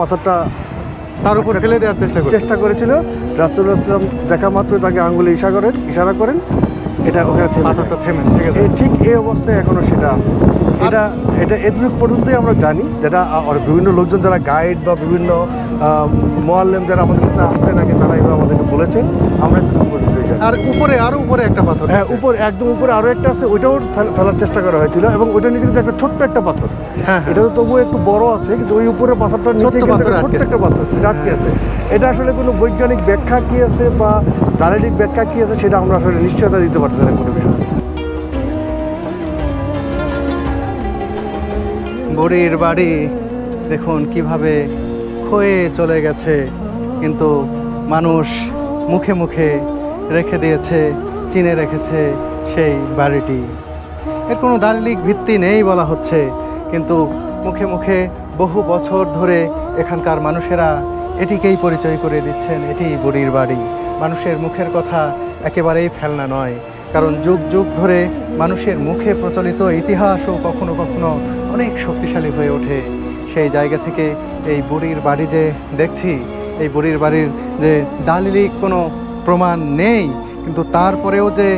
পাথরটা তার উপর ফেলে দেওয়ার চেষ্টা করেছিল। রাসূলুল্লাহ সাল্লাল্লাহু আলাইহি ওয়াসাল্লাম দেখা মাত্র তাকে আঙ্গুলে ইশারা করেন, এটা ওখানে পাথরটা থেমে ঠিক আছে। ঠিক এই অবস্থায় এখনো সেটা আছে। এটা এতটুকু পর্যন্তই আমরা জানি, যেটা আর বিভিন্ন লোকজন যারা গাইড বা বিভিন্ন মোয়াল্লেম যারা আমাদের সাথে আসতেন আগে তারা এভাবে আমাদেরকে বলেছেন, আমরা এতটুকু পর্যন্তই জানি। আর আরো উপরে একটা পাথর হ্যাঁ, আছে। একদম উপরে আরো একটা আছে, ওইটাও ফেলার চেষ্টা করা হয়েছিল এবং ওইটা নিচে কিন্তু একটা ছোট্ট একটা পাথর। হ্যাঁ, এটা তো তবুও একটু বড় আছে, কিন্তু ওই উপরে পাথরটা নিচে ছোট্ট পাথর ছোট্ট একটা পাথর এটা আটকে আছে। এটা আসলে কোনো বৈজ্ঞানিক ব্যাখ্যা কি আছে বা শারীরিক ব্যাখ্যা কি আছে সেটা আমরা আসলে নিশ্চয়তা দিতে পারছি না কোনো বিষয়ে। বুড়ির বাড়ি দেখুন কিভাবে ক্ষয়ে চলে গেছে, কিন্তু মানুষ মুখে মুখে রেখে দিয়েছে, চিনে রেখেছে সেই বাড়িটি। এর কোনো দালিলিক ভিত্তি নেই বলা হচ্ছে, কিন্তু মুখে মুখে বহু বছর ধরে এখানকার মানুষেরা এটিকেই পরিচয় করে দিচ্ছেন, এটি বুড়ির বাড়ি। মানুষের মুখের কথা একেবারেই ফেলনা নয়, কারণ যুগ যুগ ধরে মানুষের মুখে প্রচলিত ইতিহাসও কখনো কখনো অনেক শক্তিশালী হয়ে ওঠে। সেই জায়গা থেকে এই বুড়ির বাড়ি যে দেখছি, এই বুড়ির বাড়ির যে দালিলিক কোনো প্রমাণ নেই, কিন্তু তারপরেও যে